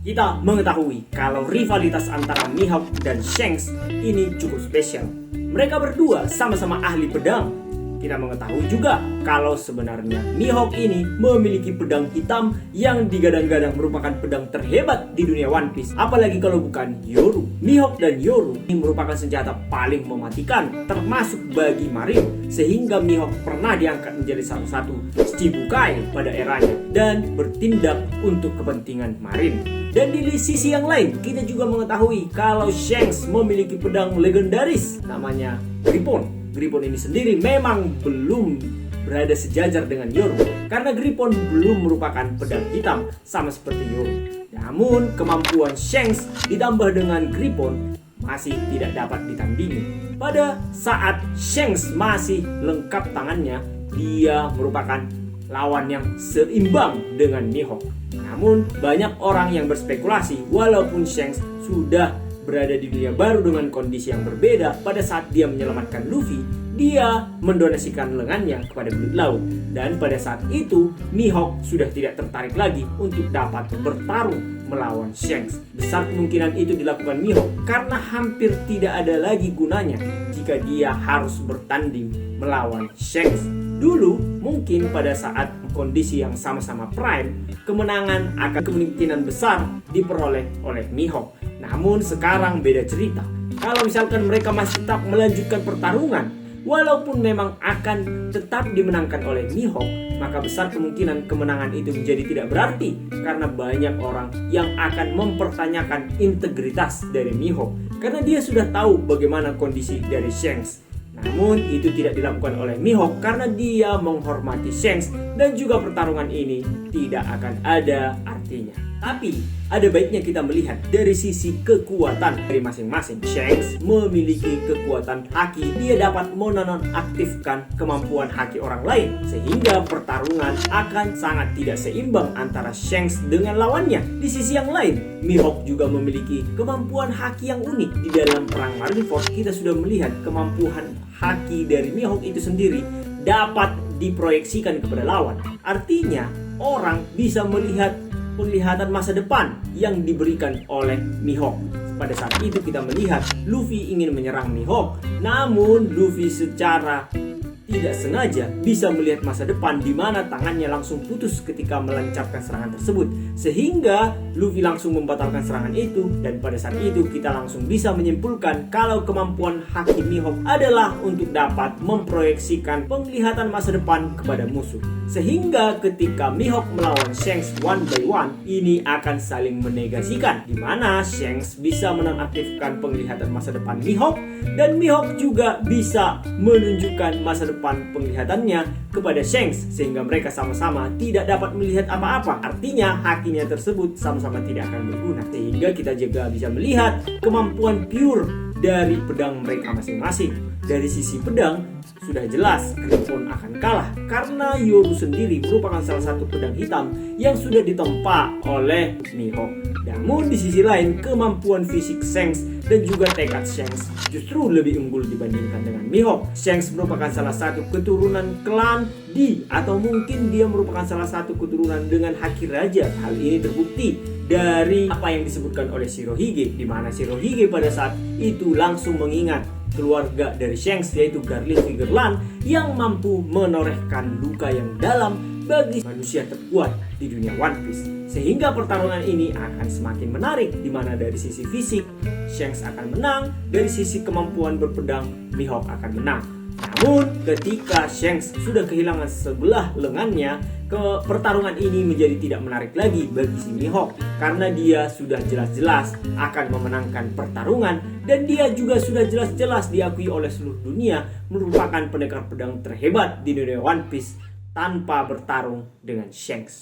Kita mengetahui kalau rivalitas antara Mihawk dan Shanks ini cukup spesial. Mereka berdua sama-sama ahli pedang. Kita mengetahui juga kalau sebenarnya Mihawk ini memiliki pedang hitam yang digadang-gadang merupakan pedang terhebat di dunia One Piece. Apalagi kalau bukan Yoru. Mihawk dan Yoru ini merupakan senjata paling mematikan termasuk bagi Marine, sehingga Mihawk pernah diangkat menjadi salah satu Shichibukai pada eranya dan bertindak untuk kepentingan Marine. Dan di sisi yang lain, kita juga mengetahui kalau Shanks memiliki pedang legendaris namanya Griffon. Griffon ini sendiri memang belum berada sejajar dengan Yoru karena Griffon belum merupakan pedang hitam sama seperti Yoru. Namun kemampuan Shanks ditambah dengan Griffon masih tidak dapat ditandingi. Pada saat Shanks masih lengkap tangannya, dia merupakan lawan yang seimbang dengan Mihawk. Namun banyak orang yang berspekulasi walaupun Shanks sudah berada di dunia baru dengan kondisi yang berbeda, pada saat dia menyelamatkan Luffy, dia mendonasikan lengannya kepada belut laut. Dan pada saat itu, Mihawk sudah tidak tertarik lagi untuk dapat bertarung melawan Shanks. Besar kemungkinan itu dilakukan Mihawk karena hampir tidak ada lagi gunanya jika dia harus bertanding melawan Shanks. Dulu, mungkin pada saat kondisi yang sama-sama prime, kemenangan akan kemungkinan besar diperoleh oleh Mihawk. Namun sekarang beda cerita. Kalau misalkan mereka masih tetap melanjutkan pertarungan, walaupun memang akan tetap dimenangkan oleh Mihawk, maka besar kemungkinan kemenangan itu menjadi tidak berarti karena banyak orang yang akan mempertanyakan integritas dari Mihawk karena dia sudah tahu bagaimana kondisi dari Shanks. Namun itu tidak dilakukan oleh Mihawk karena dia menghormati Shanks dan juga pertarungan ini tidak akan ada artinya. Tapi ada baiknya kita melihat dari sisi kekuatan dari masing-masing. Shanks memiliki kekuatan haki, dia dapat menonaktifkan kemampuan haki orang lain sehingga pertarungan akan sangat tidak seimbang antara Shanks dengan lawannya. Di sisi yang lain, Mihawk juga memiliki kemampuan haki yang unik. Di dalam perang Marineford kita sudah melihat kemampuan haki dari Mihawk itu sendiri dapat diproyeksikan kepada lawan. Artinya orang bisa melihat penglihatan masa depan yang diberikan oleh Mihawk. Pada saat itu kita melihat Luffy ingin menyerang Mihawk, namun Luffy secara tidak sengaja bisa melihat masa depan di mana tangannya langsung putus ketika melancarkan serangan tersebut, sehingga Luffy langsung membatalkan serangan itu. Dan pada saat itu kita langsung bisa menyimpulkan kalau kemampuan haki Mihawk adalah untuk dapat memproyeksikan penglihatan masa depan kepada musuh, sehingga ketika Mihawk melawan Shanks one by one, ini akan saling menegasikan, di mana Shanks bisa menonaktifkan penglihatan masa depan Mihawk dan Mihawk juga bisa menunjukkan masa depan penglihatannya kepada Shanks, sehingga mereka sama-sama tidak dapat melihat apa-apa. Artinya hakinya tersebut sama-sama tidak akan berguna, sehingga kita juga bisa melihat kemampuan pure dari pedang mereka masing-masing. Dari sisi pedang sudah jelas Griffon akan kalah karena Yoru sendiri merupakan salah satu pedang hitam yang sudah ditempa oleh Mihawk. Namun di sisi lain, kemampuan fisik Shanks dan juga tekad Shanks justru lebih unggul dibandingkan dengan Mihawk. Shanks merupakan salah satu keturunan klan D, atau mungkin dia merupakan salah satu keturunan dengan haki raja. Hal ini terbukti dari apa yang disebutkan oleh Shirohige, di mana Shirohige pada saat itu langsung mengingat keluarga dari Shanks, yaitu Garlic Figerland, yang mampu menorehkan luka yang dalam bagi manusia terkuat di dunia One Piece. Sehingga pertarungan ini akan semakin menarik, di mana dari sisi fisik Shanks akan menang, dari sisi kemampuan berpedang Mihawk akan menang. Namun ketika Shanks sudah kehilangan sebelah lengannya, pertarungan ini menjadi tidak menarik lagi bagi si Mihawk karena dia sudah jelas-jelas akan memenangkan pertarungan dan dia juga sudah jelas-jelas diakui oleh seluruh dunia merupakan pendekar pedang terhebat di dunia One Piece tanpa bertarung dengan Shanks.